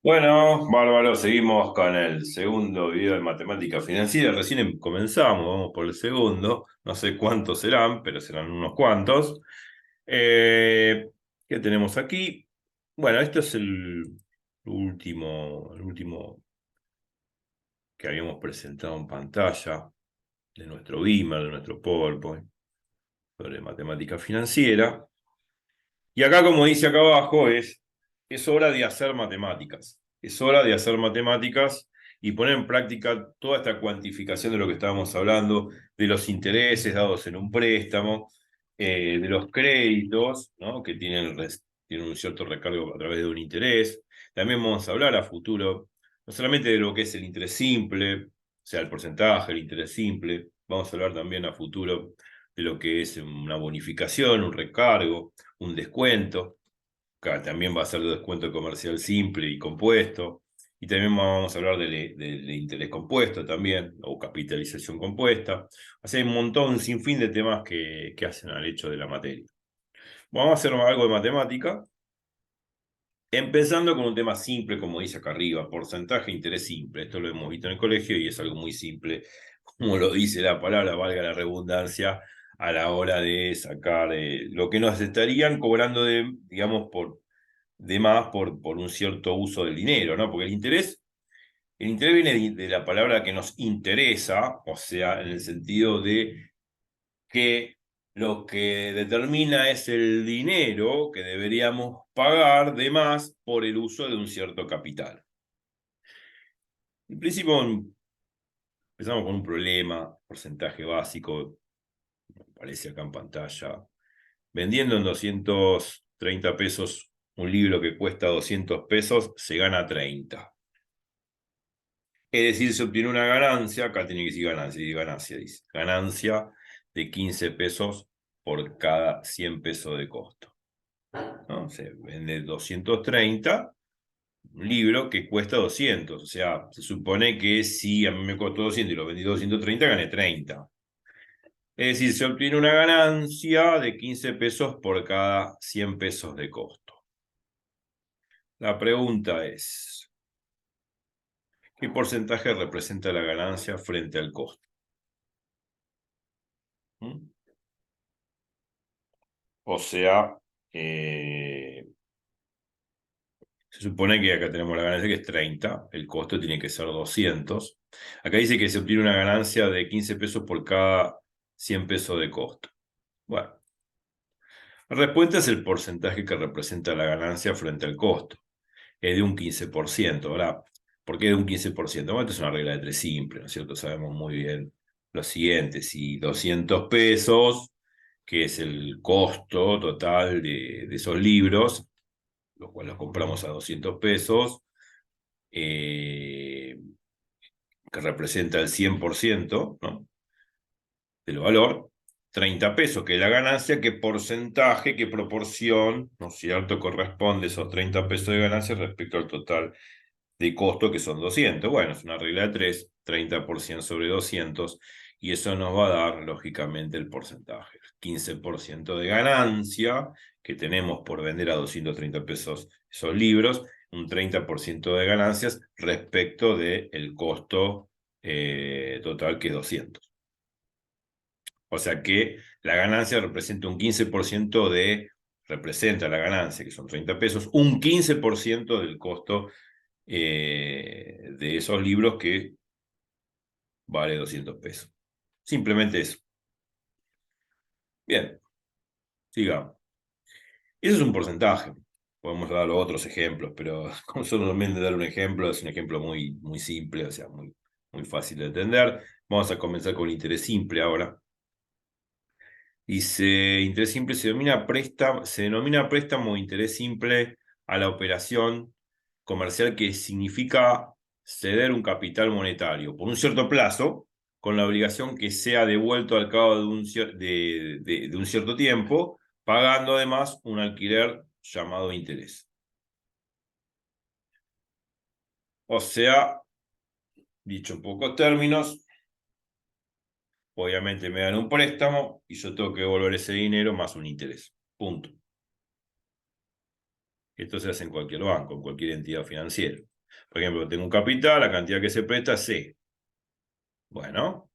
Bueno, bárbaro, seguimos con el segundo video de matemática financiera. Recién comenzamos, vamos por el segundo. No sé cuántos serán, pero serán unos cuantos. Eh, ¿Qué tenemos aquí? Bueno, esto es el último que habíamos presentado en pantalla de nuestro Beamer, de nuestro PowerPoint, sobre matemática financiera. Y acá, como dice acá abajo, es hora de hacer matemáticas. Es hora de hacer matemáticas y poner en práctica toda esta cuantificación de lo que estábamos hablando, de los intereses dados en un préstamo, de los créditos, ¿no? Que tienen un cierto recargo a través de un interés. También vamos a hablar a futuro, no solamente de lo que es el interés simple, o sea, el porcentaje, el interés simple. Vamos a hablar también a futuro de lo que es una bonificación, un recargo, un descuento. Acá también va a ser de descuento comercial simple y compuesto. Y también vamos a hablar de interés compuesto también, o capitalización compuesta. O sea, hay un montón, un sinfín de temas que hacen al hecho de la materia. Vamos a hacer algo de matemática, empezando con un tema simple, como dice acá arriba, porcentaje de interés simple. Esto lo hemos visto en el colegio y es algo muy simple, como lo dice la palabra, valga la redundancia, a la hora de sacar lo que nos estarían cobrando digamos, de más por un cierto uso del dinero, ¿no? Porque el interés viene de la palabra que nos interesa, o sea, en el sentido de que lo que determina es el dinero que deberíamos pagar de más por el uso de un cierto capital. En principio, empezamos con un problema, porcentaje básico, aparece acá en pantalla. Vendiendo en 230 pesos un libro que cuesta 200 pesos, se gana 30. Es decir, se obtiene una ganancia, acá tiene que decir ganancia, dice. Ganancia de 15 pesos por cada 100 pesos de costo, ¿no? Se vende 230, un libro que cuesta 200. O sea, se supone que si a mí me costó 200 y lo vendí 230, gané 30. Es decir, se obtiene una ganancia de 15 pesos por cada 100 pesos de costo. La pregunta es, ¿qué porcentaje representa la ganancia frente al costo? ¿Mm? O sea, se supone que acá tenemos la ganancia que es 30, el costo tiene que ser 200. Acá dice que se obtiene una ganancia de 15 pesos por cada 100 pesos de costo. Bueno, la respuesta es el porcentaje que representa la ganancia frente al costo. Es de un 15%, ¿verdad? ¿Por qué de un 15%? Bueno, esto es una regla de tres simple, ¿no es cierto? Sabemos muy bien lo siguiente: si 200 pesos, que es el costo total de esos libros, los cuales los compramos a 200 pesos, eh, que representa el 100%, ¿no? Del valor, 30 pesos, que es la ganancia, ¿qué porcentaje, qué proporción, ¿no es cierto?, corresponde esos 30 pesos de ganancia respecto al total de costo, que son 200? Bueno, es una regla de tres: 30% sobre 200, y eso nos va a dar, lógicamente, el porcentaje. 15% de ganancia que tenemos por vender a 230 pesos esos libros, un 30% de ganancias respecto del costo total, que es 200. O sea que la ganancia representa un 15% representa la ganancia, que son 30 pesos, un 15% del costo de esos libros, que vale 200 pesos. Simplemente eso. Bien, sigamos. Eso es un porcentaje. Podemos dar los otros ejemplos, pero como solamente dar un ejemplo, es un ejemplo muy, muy simple, o sea, muy, muy fácil de entender. Vamos a comenzar con interés simple ahora. Dice, interés simple se denomina préstamo o interés simple a la operación comercial que significa ceder un capital monetario por un cierto plazo, con la obligación que sea devuelto al cabo de un cierto tiempo, pagando además un alquiler llamado interés. O sea, dicho en pocos términos, obviamente me dan un préstamo y yo tengo que devolver ese dinero más un interés. Punto. Esto se hace en cualquier banco, en cualquier entidad financiera. Por ejemplo, tengo un capital, la cantidad que se presta es C. Bueno,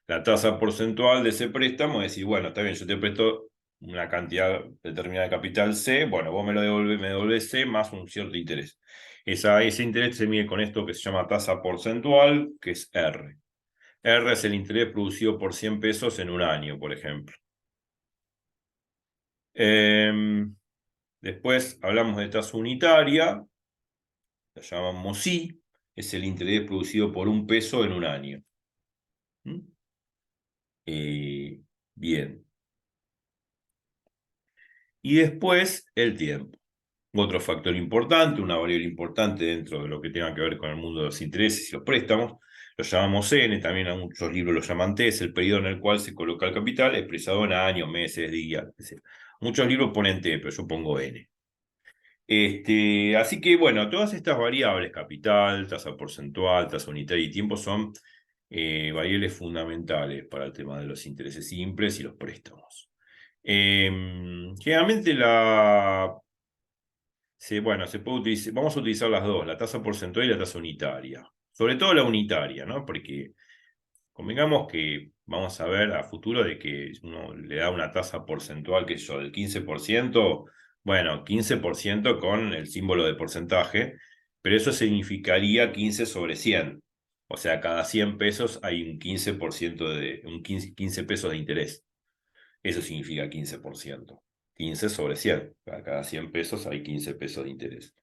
la tasa porcentual de ese préstamo es decir, bueno, está bien, yo te presto una cantidad determinada de capital C, bueno, vos me devolvés C más un cierto interés. Ese interés se mide con esto que se llama tasa porcentual, que es R. R es el interés producido por 100 pesos en un año, por ejemplo. Después hablamos de tasa unitaria, la llamamos I, es el interés producido por un peso en un año. ¿Mm? Bien. Y después el tiempo. Otro factor importante, una variable importante dentro de lo que tenga que ver con el mundo de los intereses y los préstamos, lo llamamos N, también a muchos libros lo llaman T, es el periodo en el cual se coloca el capital, expresado en años, meses, días, etc. Muchos libros ponen T, pero yo pongo N. Así que, bueno, todas estas variables, capital, tasa porcentual, tasa unitaria y tiempo, son variables fundamentales para el tema de los intereses simples y los préstamos. Generalmente se puede utilizar, vamos a utilizar las dos, la tasa porcentual y la tasa unitaria. Sobre todo la unitaria, ¿no? Porque convengamos que vamos a ver a futuro de que uno le da una tasa porcentual, que es yo, del 15%, bueno, 15% con el símbolo de porcentaje, pero eso significaría 15 sobre 100. O sea, cada 100 pesos hay un 15% un 15 pesos de interés. Eso significa 15%. 15 sobre 100. Cada 100 pesos hay 15 pesos de interés.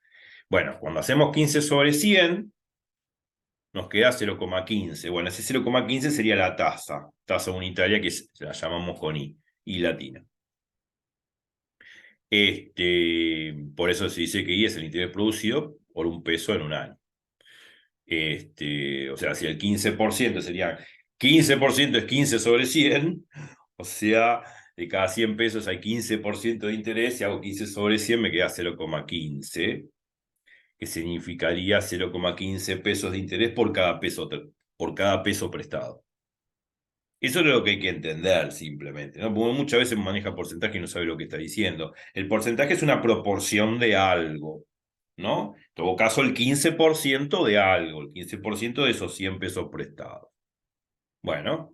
Bueno, cuando hacemos 15 sobre 100, nos queda 0,15. Bueno, ese 0,15 sería la tasa unitaria que la llamamos con I latina. Por eso se dice que I es el interés producido por un peso en un año. O sea, si el 15% sería 15% es 15 sobre 100, o sea, de cada 100 pesos hay 15% de interés, si hago 15 sobre 100 me queda 0,15, que significaría 0,15 pesos de interés por cada peso prestado. Eso es lo que hay que entender simplemente, ¿no? Porque muchas veces maneja porcentaje y no sabe lo que está diciendo. El porcentaje es una proporción de algo, ¿no? En todo caso, el 15% de algo, el 15% de esos 100 pesos prestados. Bueno,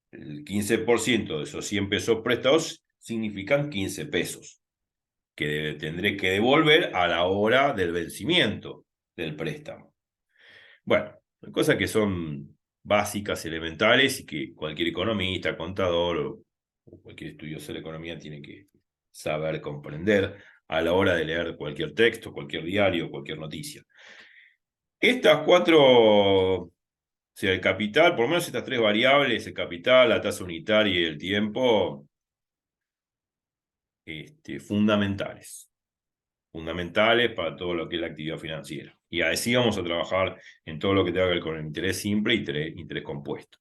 el 15% de esos 100 pesos prestados significan 15 pesos que tendré que devolver a la hora del vencimiento del préstamo. Bueno, cosas que son básicas, elementales y que cualquier economista, contador o cualquier estudioso de la economía tiene que saber comprender a la hora de leer cualquier texto, cualquier diario, cualquier noticia. Estas cuatro, o sea, el capital, por lo menos estas tres variables, el capital, la tasa unitaria y el tiempo, fundamentales. Fundamentales para todo lo que es la actividad financiera. Y así vamos a trabajar en todo lo que tenga que ver con el interés simple y interés compuesto.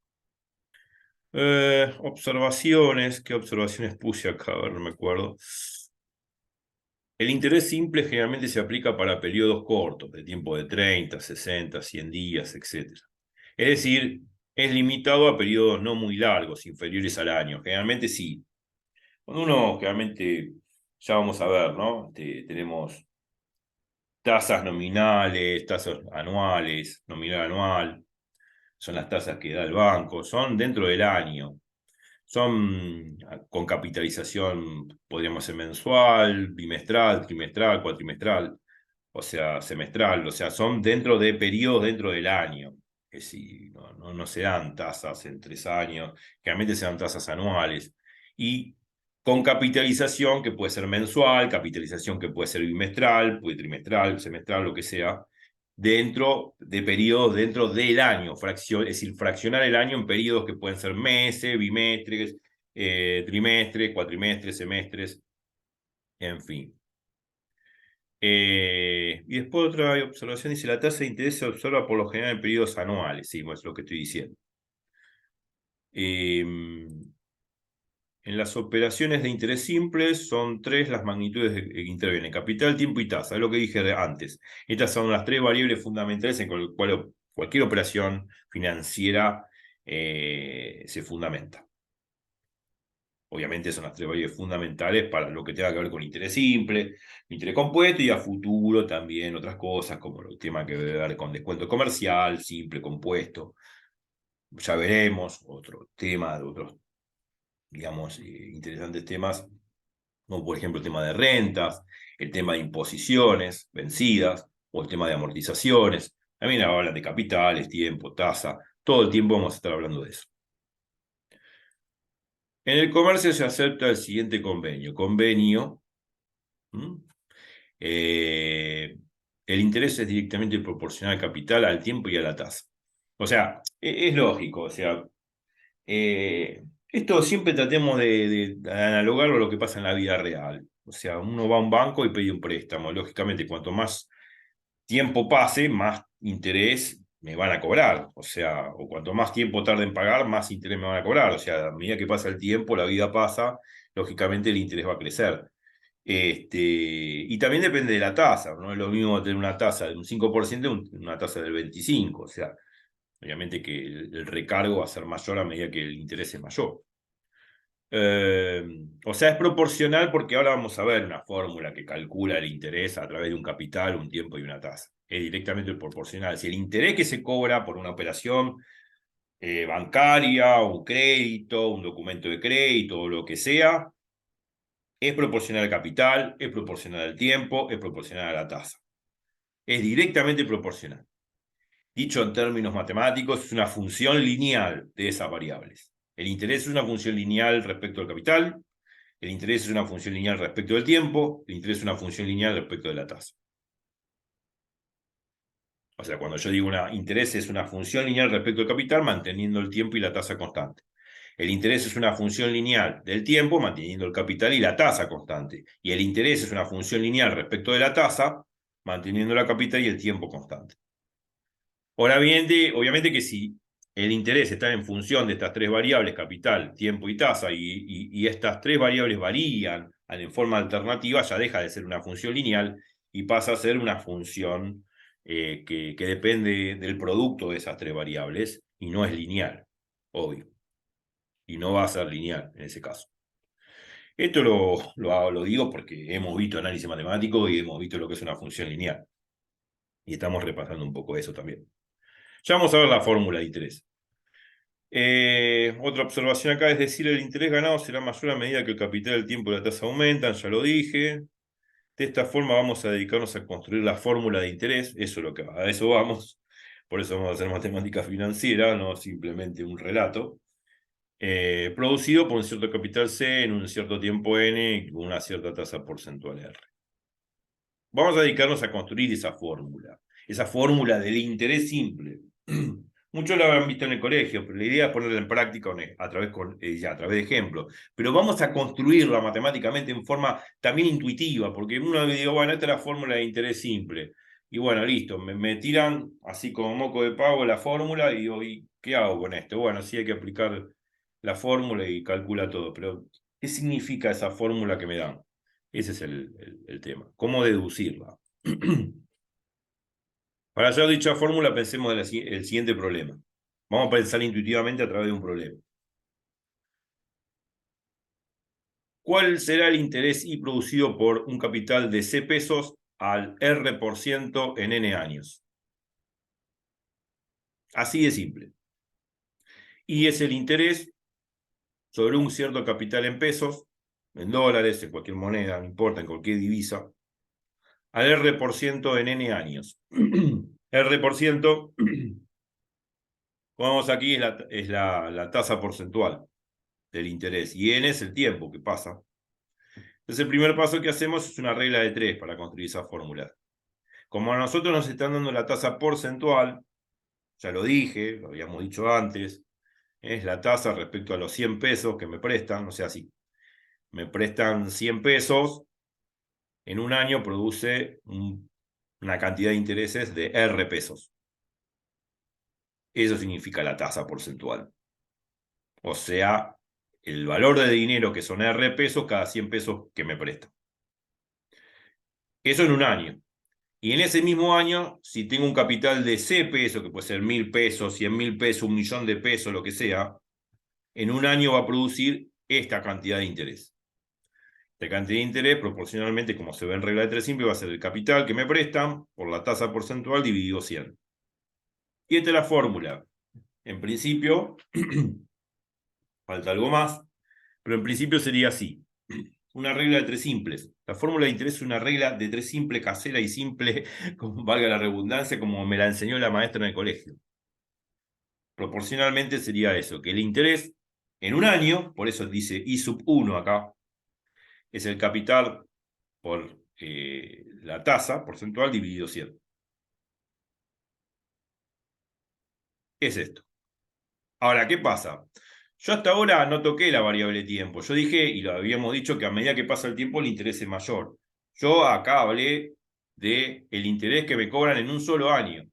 Observaciones, ¿qué observaciones puse acá? A ver, no me acuerdo. El interés simple generalmente se aplica para periodos cortos, de tiempo de 30, 60, 100 días, etc. Es decir, es limitado a periodos no muy largos, inferiores al año. Generalmente sí. Cuando uno, generalmente, ya vamos a ver, ¿no? Tenemos tasas nominales, tasas anuales, nominal anual, son las tasas que da el banco, son dentro del año. Son con capitalización, podríamos ser mensual, bimestral, trimestral, cuatrimestral, o sea, semestral, o sea, son dentro de periodos dentro del año. Es decir, no se dan tasas en 3 años, generalmente se dan tasas anuales. Y con capitalización que puede ser mensual, capitalización que puede ser bimestral, puede trimestral, semestral, lo que sea, dentro de periodos dentro del año, es decir, fraccionar el año en periodos que pueden ser meses, bimestres, trimestres, cuatrimestres, semestres, en fin. Y después otra observación dice, la tasa de interés se observa por lo general en periodos anuales, sí, es lo que estoy diciendo. En las operaciones de interés simples son tres las magnitudes que intervienen, capital, tiempo y tasa, es lo que dije antes. Estas son las tres variables fundamentales en las cuales cualquier operación financiera se fundamenta. Obviamente son las tres variables fundamentales para lo que tenga que ver con interés simple, interés compuesto y a futuro también otras cosas como el tema que debe ver con descuento comercial, simple, compuesto. Ya veremos otro tema, otros, digamos, interesantes temas, como por ejemplo el tema de rentas, el tema de imposiciones vencidas o el tema de amortizaciones. También hablan de capitales, tiempo, tasa. Todo el tiempo vamos a estar hablando de eso. En el comercio se acepta el siguiente convenio. Convenio. eh, el interés es directamente proporcional al capital, al tiempo y a la tasa. O sea, es lógico. O sea, esto siempre tratemos de analogarlo a lo que pasa en la vida real. O sea, uno va a un banco y pide un préstamo. Lógicamente, cuanto más tiempo pase, más interés me van a cobrar. O sea, o cuanto más tiempo tarde en pagar, más interés me van a cobrar. O sea, a medida que pasa el tiempo, la vida pasa, lógicamente el interés va a crecer. Y también depende de la tasa. No es lo mismo tener una tasa de un 5% que una tasa del 25%. O sea, obviamente que el recargo va a ser mayor a medida que el interés es mayor. O sea, es proporcional porque ahora vamos a ver una fórmula que calcula el interés a través de un capital, un tiempo y una tasa. Es directamente proporcional. Si el interés que se cobra por una operación bancaria, un crédito, un documento de crédito o lo que sea, es proporcional al capital, es proporcional al tiempo, es proporcional a la tasa. Es directamente proporcional. Dicho en términos matemáticos, es una función lineal de esas variables. El interés es una función lineal respecto al capital, el interés es una función lineal respecto del tiempo, el interés es una función lineal respecto de la tasa. O sea, cuando yo digo interés es una función lineal respecto al capital, manteniendo el tiempo y la tasa constante. El interés es una función lineal del tiempo, manteniendo el capital y la tasa constante. Y el interés es una función lineal respecto de la tasa, manteniendo la capital y el tiempo constante. Ahora bien, obviamente que si el interés está en función de estas tres variables, capital, tiempo y tasa, y estas tres variables varían en forma alternativa, ya deja de ser una función lineal y pasa a ser una función que depende del producto de esas tres variables y no es lineal, obvio. Y no va a ser lineal en ese caso. Esto lo digo porque hemos visto análisis matemático y hemos visto lo que es una función lineal. Y estamos repasando un poco eso también. Ya vamos a ver la fórmula de interés. Otra observación acá es decir, el interés ganado será mayor a medida que el capital, el tiempo y la tasa aumentan, ya lo dije. De esta forma vamos a dedicarnos a construir la fórmula de interés, eso es lo que a eso vamos. Por eso vamos a hacer matemática financiera, no simplemente un relato. Producido por un cierto capital C en un cierto tiempo N y con una cierta tasa porcentual R. Vamos a dedicarnos a construir esa fórmula del interés simple. Muchos lo habrán visto en el colegio, pero la idea es ponerla en práctica a través de ejemplos. Pero vamos a construirla matemáticamente en forma también intuitiva, porque uno dice, bueno, esta es la fórmula de interés simple. Y bueno, listo, me tiran así como moco de pavo la fórmula y digo, ¿y qué hago con esto? Bueno, sí hay que aplicar la fórmula y calcula todo, pero ¿qué significa esa fórmula que me dan? Ese es el tema. ¿Cómo deducirla? Para hallar dicha fórmula, pensemos en el siguiente problema. Vamos a pensar intuitivamente a través de un problema. ¿Cuál será el interés I producido por un capital de C pesos al R% en N años? Así de simple. Y es el interés sobre un cierto capital en pesos, en dólares, en cualquier moneda, no importa, en cualquier divisa, al R% en N años. R%, como vemos aquí, es la tasa porcentual del interés. Y N es el tiempo que pasa. Entonces, el primer paso que hacemos es una regla de 3 para construir esa fórmula. Como a nosotros nos están dando la tasa porcentual, ya lo dije, lo habíamos dicho antes, es la tasa respecto a los 100 pesos que me prestan. O sea, si me prestan 100 pesos, en un año produce una cantidad de intereses de R pesos. Eso significa la tasa porcentual. O sea, el valor de dinero que son R pesos cada 100 pesos que me prestan. Eso en un año. Y en ese mismo año, si tengo un capital de C pesos, que puede ser 1.000 pesos, 100.000 pesos, 1.000.000 de pesos, lo que sea, en un año va a producir esta cantidad de interés. Esta cantidad de interés, proporcionalmente, como se ve en regla de 3 simple, va a ser el capital que me prestan por la tasa porcentual dividido 100. Y esta es la fórmula. En principio, falta algo más, pero en principio sería así. Una regla de 3 simples. La fórmula de interés es una regla de 3 simple, casera y simple, como valga la redundancia, como me la enseñó la maestra en el colegio. Proporcionalmente sería eso, que el interés en un año, por eso dice I sub 1 acá, es el capital por la tasa porcentual dividido 100. Es esto. Ahora, ¿qué pasa? Yo hasta ahora no toqué la variable tiempo. Yo dije, y lo habíamos dicho, que a medida que pasa el tiempo el interés es mayor. Yo acá hablé de el interés que me cobran en un solo año.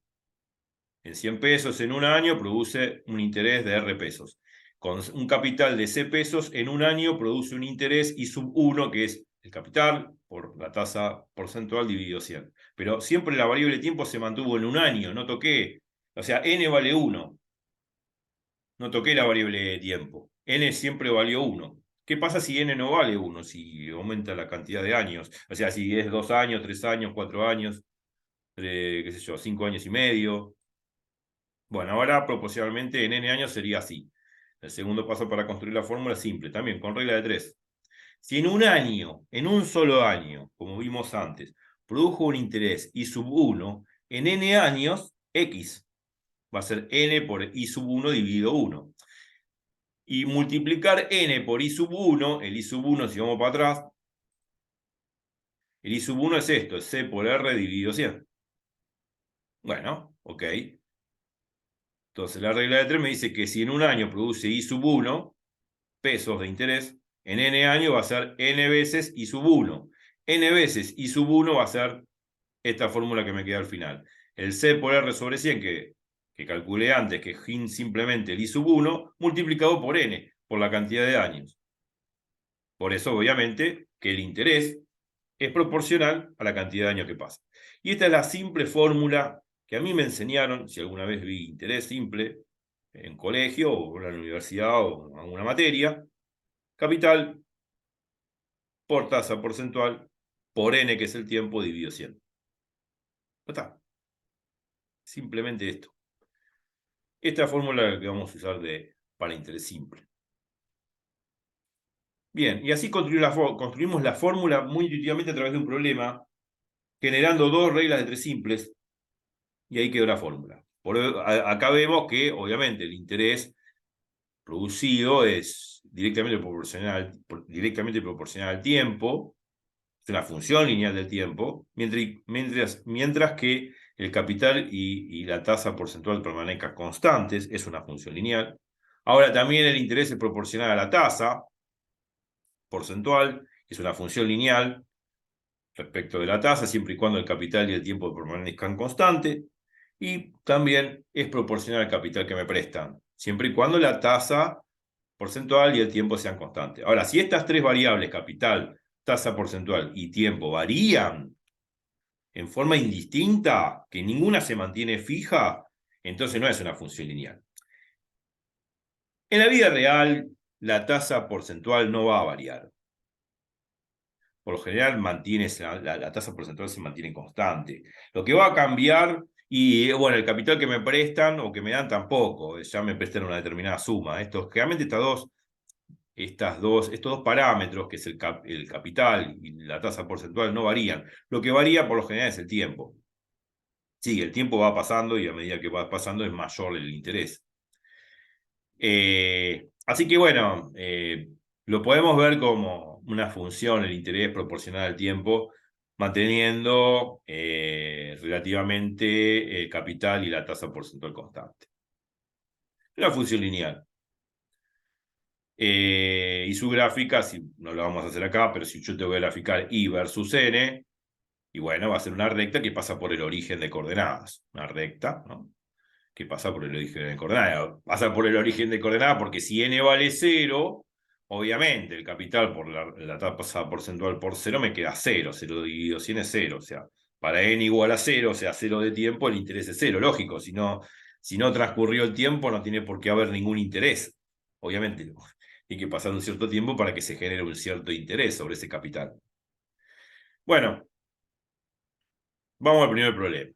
En 100 pesos en un año produce un interés de R pesos. Con un capital de C pesos en un año produce un interés I sub 1, que es el capital por la tasa porcentual dividido 100. Pero siempre la variable tiempo se mantuvo en un año, no toqué. O sea, N vale 1. No toqué la variable tiempo. N siempre valió 1. ¿Qué pasa si N no vale 1? Si aumenta la cantidad de años. O sea, si es 2 años, 3 años, 4 años, qué sé yo, 5 años y medio. Bueno, ahora proporcionalmente en N años sería así. El segundo paso para construir la fórmula es simple, también con regla de 3. Si en un año, en un solo año, como vimos antes, produjo un interés I sub 1, en N años, X va a ser N por I sub 1 dividido 1. Y multiplicar N por I sub 1, el I sub 1, si vamos para atrás, el I sub 1 es esto, es C por R dividido 100. Bueno, ok. Entonces la regla de 3 me dice que si en un año produce I sub 1 pesos de interés, en N años va a ser N veces I sub 1. N veces I sub 1 va a ser esta fórmula que me queda al final. El C por R sobre 100, que calculé antes, que es simplemente el I sub 1, multiplicado por N, por la cantidad de años. Por eso, obviamente, que el interés es proporcional a la cantidad de años que pasa. Y esta es la simple fórmula que a mí me enseñaron, si alguna vez vi interés simple, en colegio o en la universidad o en alguna materia, capital por tasa porcentual por n, que es el tiempo, dividido 100. Ya está. Simplemente esto. Esta fórmula es la que vamos a usar para interés simple. Bien, y así construimos la fórmula muy intuitivamente a través de un problema, generando dos reglas de 3 simples, y ahí quedó la fórmula. Acá vemos que, obviamente, el interés producido es directamente proporcional al tiempo, es una función lineal del tiempo, mientras que el capital y la tasa porcentual permanezcan constantes, es una función lineal. Ahora también el interés es proporcional a la tasa porcentual, que es una función lineal respecto de la tasa, siempre y cuando el capital y el tiempo permanezcan constantes. Y también es proporcional al capital que me prestan, siempre y cuando la tasa porcentual y el tiempo sean constantes. Ahora, si estas tres variables, capital, tasa porcentual y tiempo, varían en forma indistinta, que ninguna se mantiene fija, entonces no es una función lineal. En la vida real, la tasa porcentual no va a variar. Por lo general, la tasa porcentual se mantiene constante. Lo que va a cambiar, y bueno, el capital que me prestan o que me dan tampoco, ya me prestan una determinada suma. Generalmente estos dos parámetros, que es el capital y la tasa porcentual, no varían. Lo que varía por lo general es el tiempo. Sí, el tiempo va pasando y a medida que va pasando es mayor el interés. Así que bueno, lo podemos ver como una función, el interés proporcional al tiempo, manteniendo relativamente el capital y la tasa porcentual constante. Una función lineal. Y su gráfica, si no la vamos a hacer acá, pero si yo te voy a graficar I versus N, y bueno, va a ser una recta que pasa por el origen de coordenadas. Una recta, ¿no?, que pasa por el origen de coordenadas. Pasa por el origen de coordenadas porque si N vale 0, obviamente el capital por la tasa porcentual por 0 me queda 0. 0 dividido 100 es 0. O sea, para N igual a 0, o sea, 0 de tiempo, el interés es 0. Lógico, si no transcurrió el tiempo, no tiene por qué haber ningún interés. Obviamente, Hay que pasar un cierto tiempo para que se genere un cierto interés sobre ese capital. Bueno, vamos al primer problema.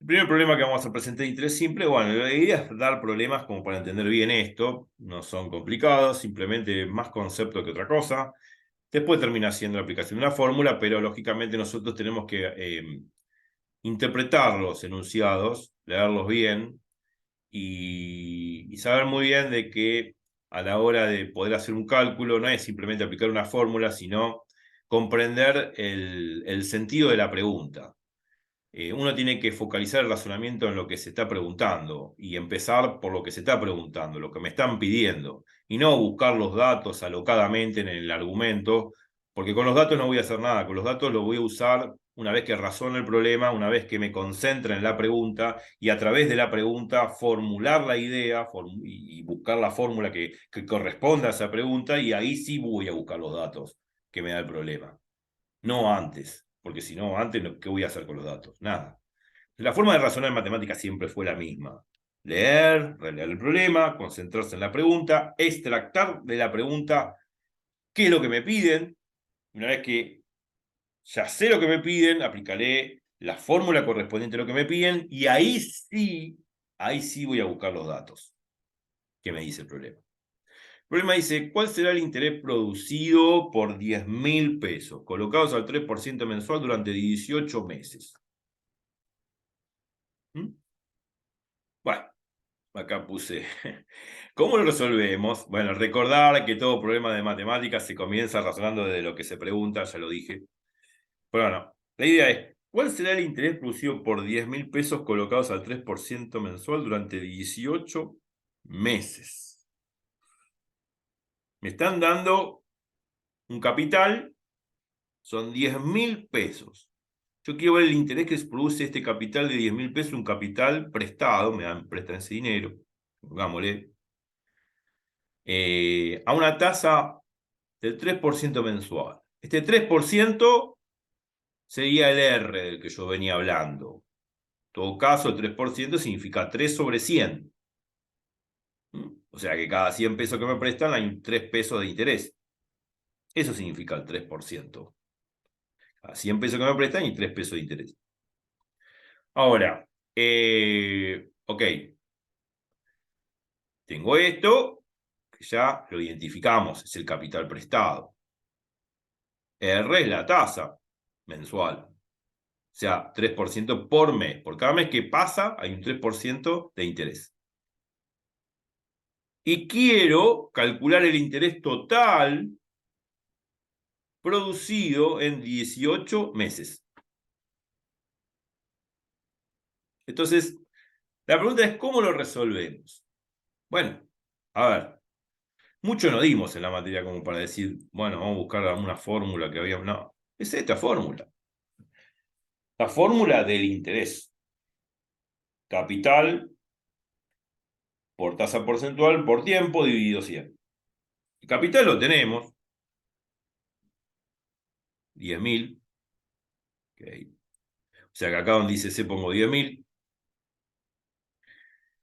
El primer problema que vamos a presentar de interés simple, bueno, la idea es dar problemas como para entender bien esto, no son complicados, simplemente más concepto que otra cosa. Después termina siendo la aplicación de una fórmula, pero lógicamente nosotros tenemos que interpretar los enunciados, leerlos bien y saber muy bien de que a la hora de poder hacer un cálculo no es simplemente aplicar una fórmula, sino comprender el sentido de la pregunta. Uno tiene que focalizar el razonamiento en lo que se está preguntando y empezar por lo que se está preguntando, lo que me están pidiendo, y no buscar los datos alocadamente en el argumento, porque con los datos no voy a hacer nada, con los datos los voy a usar una vez que razono el problema, una vez que me concentre en la pregunta y a través de la pregunta formular la idea y buscar la fórmula que corresponda a esa pregunta y ahí sí voy a buscar los datos que me da el problema. No antes, porque si no, antes, ¿qué voy a hacer con los datos? Nada. La forma de razonar en matemáticas siempre fue la misma. Leer, releer el problema, concentrarse en la pregunta, extractar de la pregunta qué es lo que me piden. Una vez que ya sé lo que me piden, aplicaré la fórmula correspondiente a lo que me piden y ahí sí voy a buscar los datos que me dice el problema. El problema dice, ¿cuál será el interés producido por 10.000 pesos, colocados al 3% mensual durante 18 meses? ¿Mm? Bueno, acá puse, ¿cómo lo resolvemos? Bueno, recordar que todo problema de matemáticas se comienza razonando desde lo que se pregunta, ya lo dije. Pero bueno, la idea es, ¿cuál será el interés producido por 10.000 pesos colocados al 3% mensual durante 18 meses? Me están dando un capital, son 10.000 pesos. Yo quiero ver el interés que se produce este capital de 10.000 pesos, un capital prestado, prestan ese dinero, pongámosle, a una tasa del 3% mensual. Este 3% sería el R del que yo venía hablando. En todo caso, el 3% significa 3 sobre 100. O sea que cada 100 pesos que me prestan hay 3 pesos de interés. Eso significa el 3%. Cada 100 pesos que me prestan hay 3 pesos de interés. Ahora, ok. Tengo esto, que ya lo identificamos, es el capital prestado. R es la tasa mensual. O sea, 3% por mes. Por cada mes que pasa hay un 3% de interés. Y quiero calcular el interés total producido en 18 meses. Entonces, la pregunta es, ¿cómo lo resolvemos? Bueno, a ver, mucho no dimos en la materia como para decir, bueno, vamos a buscar alguna fórmula que había. No, es esta fórmula. La fórmula del interés. Capital por tasa porcentual por tiempo dividido 100. El capital lo tenemos, 10.000. Okay. O sea que acá donde dice C pongo 10.000.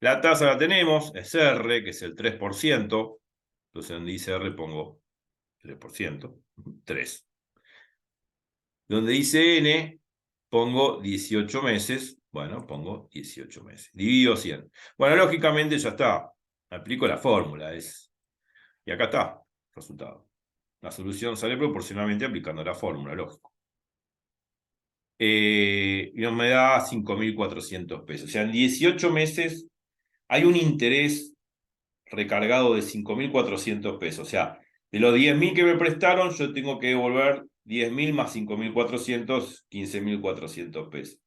La tasa la tenemos, es R, que es el 3%. Entonces donde dice R pongo 3%, 3. Donde dice N, pongo 18 meses. Bueno, pongo 18 meses. Divido 100. Bueno, lógicamente ya está. Aplico la fórmula. Y acá está, resultado. La solución sale proporcionalmente aplicando la fórmula, lógico. Y me da 5.400 pesos. O sea, en 18 meses hay un interés recargado de 5.400 pesos. O sea, de los 10.000 que me prestaron, yo tengo que devolver 10.000 más 5.400, 15.400 pesos.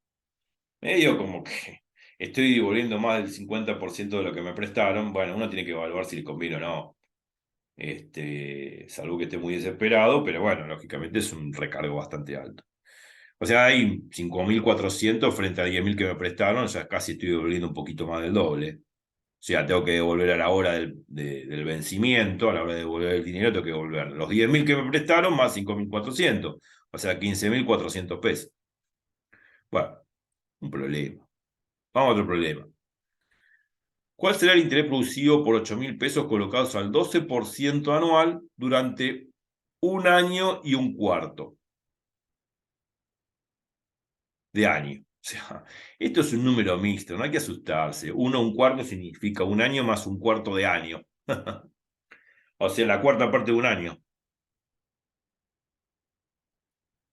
Medio como que estoy devolviendo más del 50% de lo que me prestaron. Bueno, uno tiene que evaluar si le conviene o no. Salvo que esté muy desesperado, pero bueno, lógicamente es un recargo bastante alto. O sea, hay 5.400 frente a 10.000 que me prestaron, ya casi estoy devolviendo un poquito más del doble. O sea, tengo que devolver a la hora del vencimiento, a la hora de devolver el dinero, tengo que devolver los 10.000 que me prestaron más 5.400. O sea, 15.400 pesos. Bueno, un problema. Vamos a otro problema. ¿Cuál será el interés producido por 8.000 pesos colocados al 12% anual durante un año y un cuarto de año? O sea, esto es un número mixto, no hay que asustarse. Un cuarto significa un año más un cuarto de año. O sea, la cuarta parte de un año.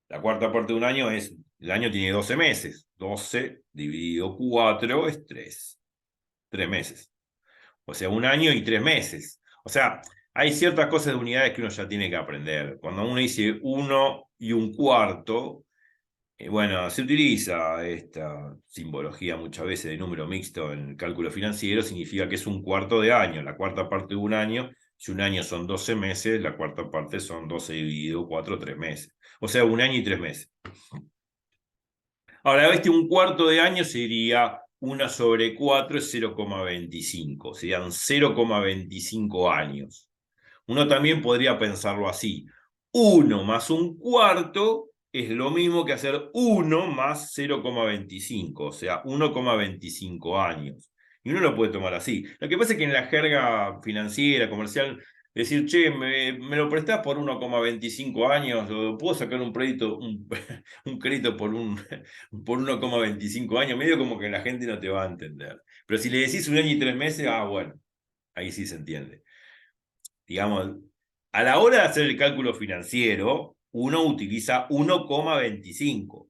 La cuarta parte de un año es, el año tiene 12 meses. 12 dividido 4 es 3. 3 meses. O sea, un año y 3 meses. O sea, hay ciertas cosas de unidades que uno ya tiene que aprender. Cuando uno dice uno y un cuarto, bueno, se utiliza esta simbología muchas veces de número mixto en el cálculo financiero, significa que es un cuarto de año, la cuarta parte de un año. Si un año son 12 meses, la cuarta parte son 12 dividido 4, 3 meses. O sea, un año y 3 meses. Ahora, un cuarto de año sería 1 sobre 4 es 0,25, serían 0,25 años. Uno también podría pensarlo así. 1 más un cuarto es lo mismo que hacer 1 más 0,25, o sea, 1,25 años. Y uno lo puede tomar así. Lo que pasa es que en la jerga financiera, comercial, decir, che, me lo prestás por 1,25 años, o puedo sacar un crédito, un crédito por 1,25 años, medio como que la gente no te va a entender. Pero si le decís un año y 3 meses, bueno, ahí sí se entiende. Digamos, a la hora de hacer el cálculo financiero, uno utiliza 1,25.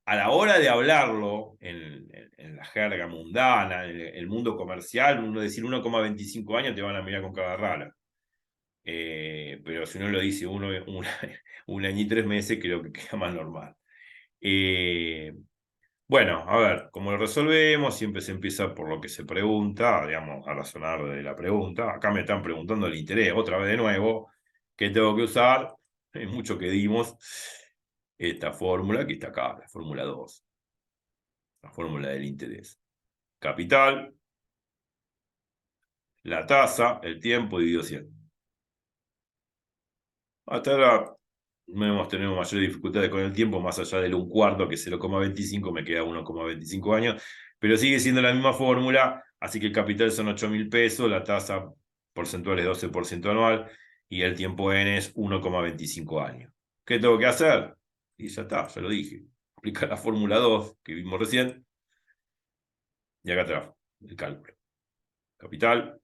A la hora de hablarlo en la jerga mundana, en el mundo comercial, uno decir 1,25 años te van a mirar con cara rara. Pero si uno lo dice un año y 3 meses, creo que queda más normal. Bueno, a ver, ¿cómo lo resolvemos? Siempre se empieza por lo que se pregunta, digamos, a razonar de la pregunta. Acá me están preguntando el interés, otra vez de nuevo, ¿qué tengo que usar? Hay mucho que dimos. Esta fórmula que está acá, la fórmula 2, la fórmula del interés. Capital, la tasa, el tiempo dividido 100. Hasta ahora no hemos tenido mayores dificultades con el tiempo, más allá del un cuarto, que es 0,25, me queda 1,25 años, pero sigue siendo la misma fórmula, así que el capital son 8.000 pesos, la tasa porcentual es 12% anual y el tiempo N es 1,25 años. ¿Qué tengo que hacer? Y ya está, ya lo dije. Aplicar la fórmula 2 que vimos recién y acá atrás el cálculo. Capital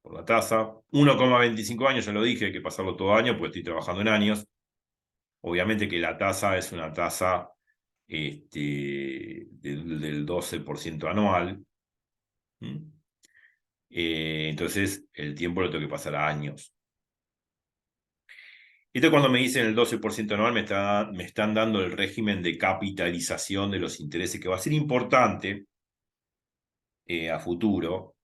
por la tasa, 1,25 años, ya lo dije, hay que pasarlo todo año, porque estoy trabajando en años. Obviamente que la tasa es una tasa del 12% anual. Entonces, el tiempo lo tengo que pasar a años. Esto cuando me dicen el 12% anual me están dando el régimen de capitalización de los intereses, que va a ser importante a futuro,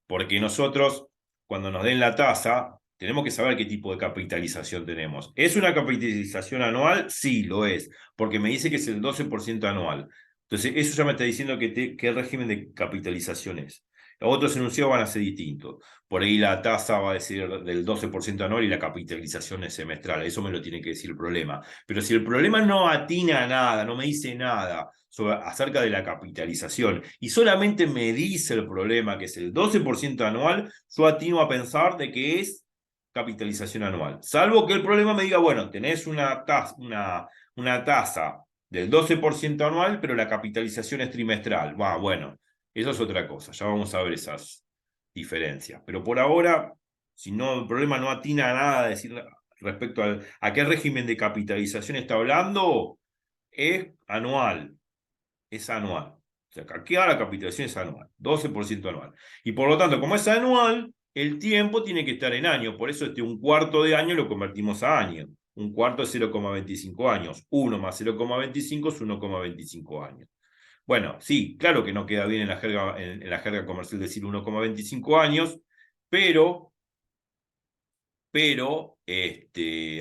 porque nosotros, cuando nos den la tasa, tenemos que saber qué tipo de capitalización tenemos. ¿Es una capitalización anual? Sí, lo es, porque me dice que es el 12% anual. Entonces, eso ya me está diciendo qué régimen de capitalización es. Otros enunciados van a ser distintos. Por ahí la tasa va a decir del 12% anual y la capitalización es semestral. Eso me lo tiene que decir el problema. Pero si el problema no atina a nada, no me dice nada acerca de la capitalización y solamente me dice el problema que es el 12% anual, yo atino a pensar de que es capitalización anual. Salvo que el problema me diga, bueno, tenés una tasa del 12% anual, pero la capitalización es trimestral. Bueno, eso es otra cosa, ya vamos a ver esas diferencias. Pero por ahora, si no, el problema no atina a nada a decir respecto a qué régimen de capitalización está hablando, es anual. Es anual. O sea, aquí la capitalización es anual, 12% anual. Y por lo tanto, como es anual, el tiempo tiene que estar en años. Por eso un cuarto de año lo convertimos a año. Un cuarto es 0,25 años. 1 más 0,25 es 1,25 años. Bueno, sí, claro que no queda bien en la jerga comercial decir 1,25 años, pero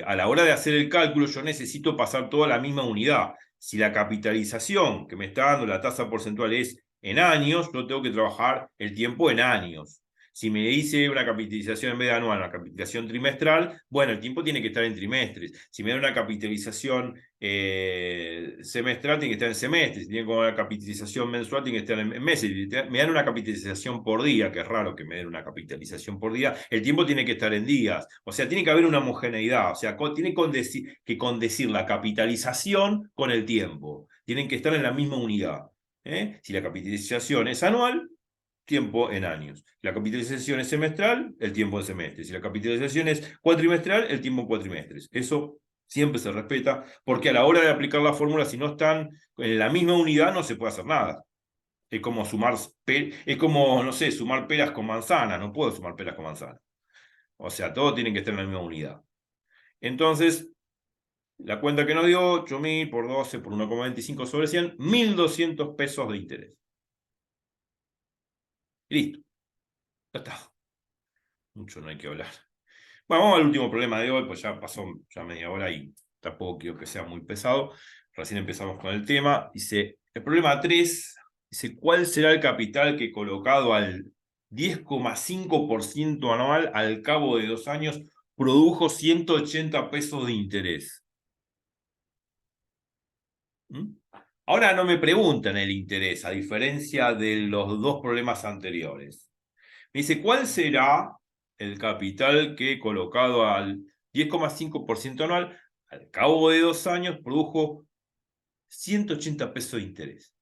a la hora de hacer el cálculo yo necesito pasar toda la misma unidad. Si la capitalización que me está dando la tasa porcentual es en años, yo tengo que trabajar el tiempo en años. Si me dice una capitalización en vez de anual, una capitalización trimestral, bueno, el tiempo tiene que estar en trimestres. Si me da una capitalización semestral, tiene que estar en semestres. Si tiene como una capitalización mensual, tiene que estar en meses. Me dan una capitalización por día, que es raro que me den una capitalización por día. El tiempo tiene que estar en días. O sea, tiene que haber una homogeneidad. O sea, tiene que condecir la capitalización con el tiempo. Tienen que estar en la misma unidad. Si la capitalización es anual, tiempo en años. La capitalización es semestral, el tiempo en semestres. Si la capitalización es cuatrimestral, el tiempo en cuatrimestres. Eso siempre se respeta, porque a la hora de aplicar la fórmula, si no están en la misma unidad, no se puede hacer nada. Es como sumar, es como, no sé, sumar peras con manzana. No puedo sumar peras con manzana. O sea, todo tiene que estar en la misma unidad. Entonces, la cuenta que nos dio, 8.000 por 12 por 1,25 sobre 100, 1.200 pesos de interés. Y listo. Ya está. Mucho no hay que hablar. Bueno, vamos al último problema de hoy, pues ya pasó ya media hora y tampoco quiero que sea muy pesado. Recién empezamos con el tema. Dice, el problema 3, dice, ¿cuál será el capital que colocado al 10,5% anual al cabo de 2 años produjo 180 pesos de interés? ¿Mm? Ahora no me preguntan el interés, a diferencia de los dos problemas anteriores. Me dice, ¿cuál será el capital que colocado al 10,5% anual, al cabo de 2 años, produjo 180 pesos de interés?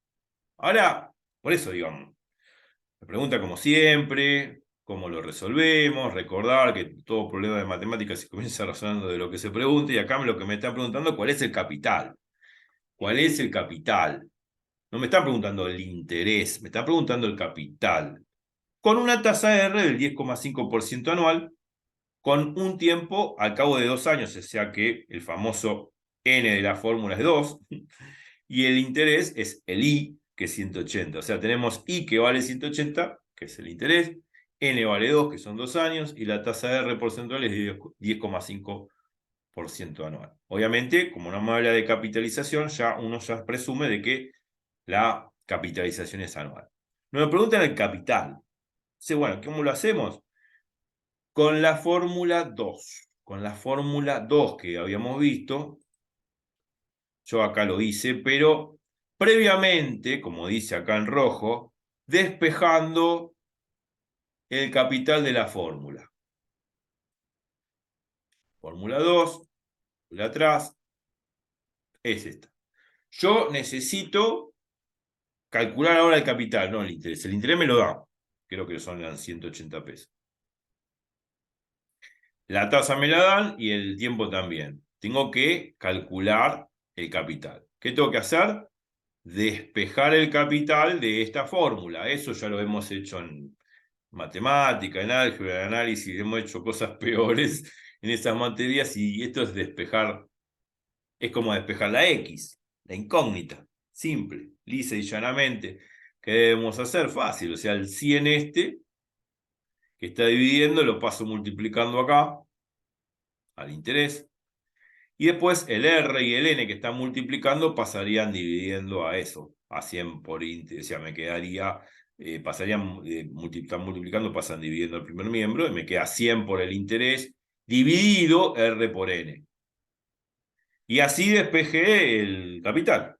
Ahora, por eso, digamos, me pregunta como siempre, cómo lo resolvemos, recordar que todo problema de matemáticas se comienza razonando de lo que se pregunta, y acá lo que me están preguntando, ¿cuál es el capital? ¿Cuál es el capital? No me están preguntando el interés, me están preguntando el capital. Con una tasa R del 10,5% anual, con un tiempo al cabo de 2 años, o sea que el famoso N de la fórmula es 2, y el interés es el I, que es 180. O sea, tenemos I que vale 180, que es el interés, N vale 2, que son 2 años, y la tasa R porcentual es 10,5% anual. Obviamente, como no me habla de capitalización, uno ya presume de que la capitalización es anual. Nos preguntan el capital. Dice, bueno, ¿cómo lo hacemos? Con la fórmula 2. Con la fórmula 2 que habíamos visto, yo acá lo hice, pero previamente, como dice acá en rojo, despejando el capital de la fórmula. Fórmula 2, la atrás, es esta. Yo necesito calcular ahora el capital, no el interés. El interés me lo da, creo que son 180 pesos. La tasa me la dan y el tiempo también. Tengo que calcular el capital. ¿Qué tengo que hacer? Despejar el capital de esta fórmula. Eso ya lo hemos hecho en matemática, en álgebra, en análisis, hemos hecho cosas peores en esas materias y esto es despejar, es como despejar la X, la incógnita, simple, lisa y llanamente. ¿Qué debemos hacer? Fácil, o sea, el 100 que está dividiendo lo paso multiplicando acá al interés. Y después el R y el N que están multiplicando pasarían dividiendo a eso, a 100 por interés. O sea, me quedaría, pasarían, están multiplicando, pasan dividiendo el primer miembro, y me queda 100 por el interés, dividido R por N. Y así despejé el capital.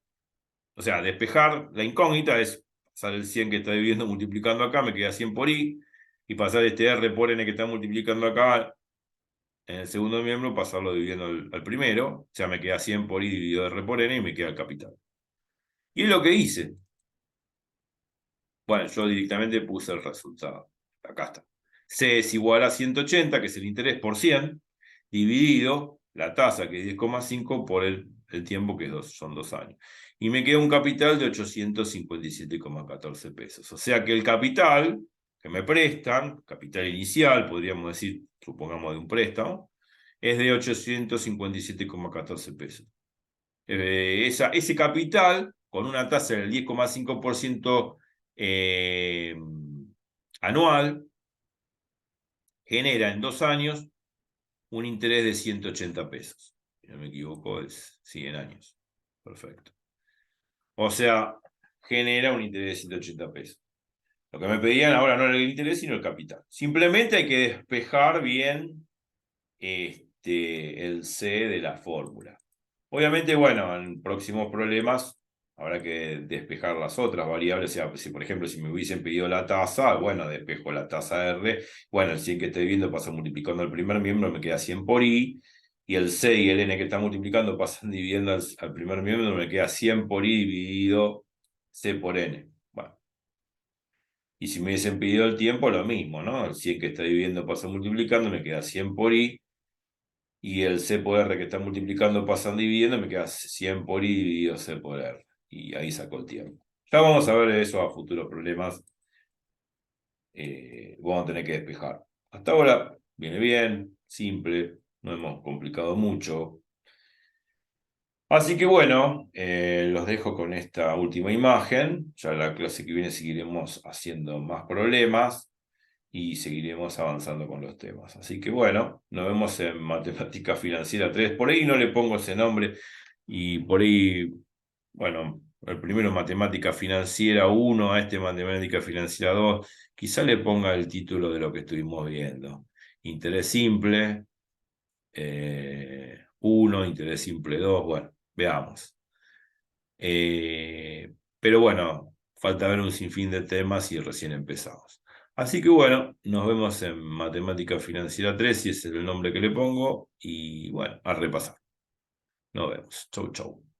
O sea, despejar la incógnita es pasar el 100 que está dividiendo multiplicando acá, me queda 100 por I, y pasar este R por N que está multiplicando acá en el segundo miembro, pasarlo dividiendo al primero, o sea, me queda 100 por I dividido R por N y me queda el capital. Y es lo que hice. Bueno, yo directamente puse el resultado. Acá está. C es igual a 180, que es el interés por 100, dividido la tasa, que es 10,5, por el tiempo, que son 2 años. Y me queda un capital de 857,14 pesos. O sea que el capital que me prestan, capital inicial, podríamos decir, supongamos de un préstamo, es de 857,14 pesos. Ese capital, con una tasa del 10,5% anual, genera en 2 años un interés de 180 pesos. Si no me equivoco, es 100 años. Perfecto. O sea, genera un interés de 180 pesos. Lo que me pedían ahora no era el interés, sino el capital. Simplemente hay que despejar bien el C de la fórmula. Obviamente, bueno, en próximos problemas habrá que despejar las otras variables. O sea, si, por ejemplo, si me hubiesen pedido la tasa, bueno, despejo la tasa R. Bueno, el 100 que estoy viendo pasa multiplicando el primer miembro, me queda 100 por I. Y el C y el N que está multiplicando pasan dividiendo al primer miembro, me queda 100 por I dividido C por N. Bueno. Y si me hubiesen pedido el tiempo, lo mismo, ¿no? El 100 que está dividiendo pasa multiplicando, me queda 100 por I. Y el C por R que está multiplicando pasan dividiendo, me queda 100 por I dividido C por R. Y ahí saco el tiempo. Ya vamos a ver eso a futuros problemas. Vamos a tener que despejar. Hasta ahora viene bien, simple, no hemos complicado mucho. Así que bueno, los dejo con esta última imagen. Ya la clase que viene seguiremos haciendo más problemas y seguiremos avanzando con los temas. Así que bueno, nos vemos en Matemática Financiera 3. Por ahí no le pongo ese nombre y por ahí, bueno, el primero Matemática Financiera 1, a este Matemática Financiera 2, quizá le ponga el título de lo que estuvimos viendo. Interés simple 1, interés simple 2, bueno, veamos. Pero bueno, falta ver un sinfín de temas y recién empezamos. Así que bueno, nos vemos en Matemática Financiera 3, si ese es el nombre que le pongo, y bueno, a repasar. Nos vemos. Chau, chau.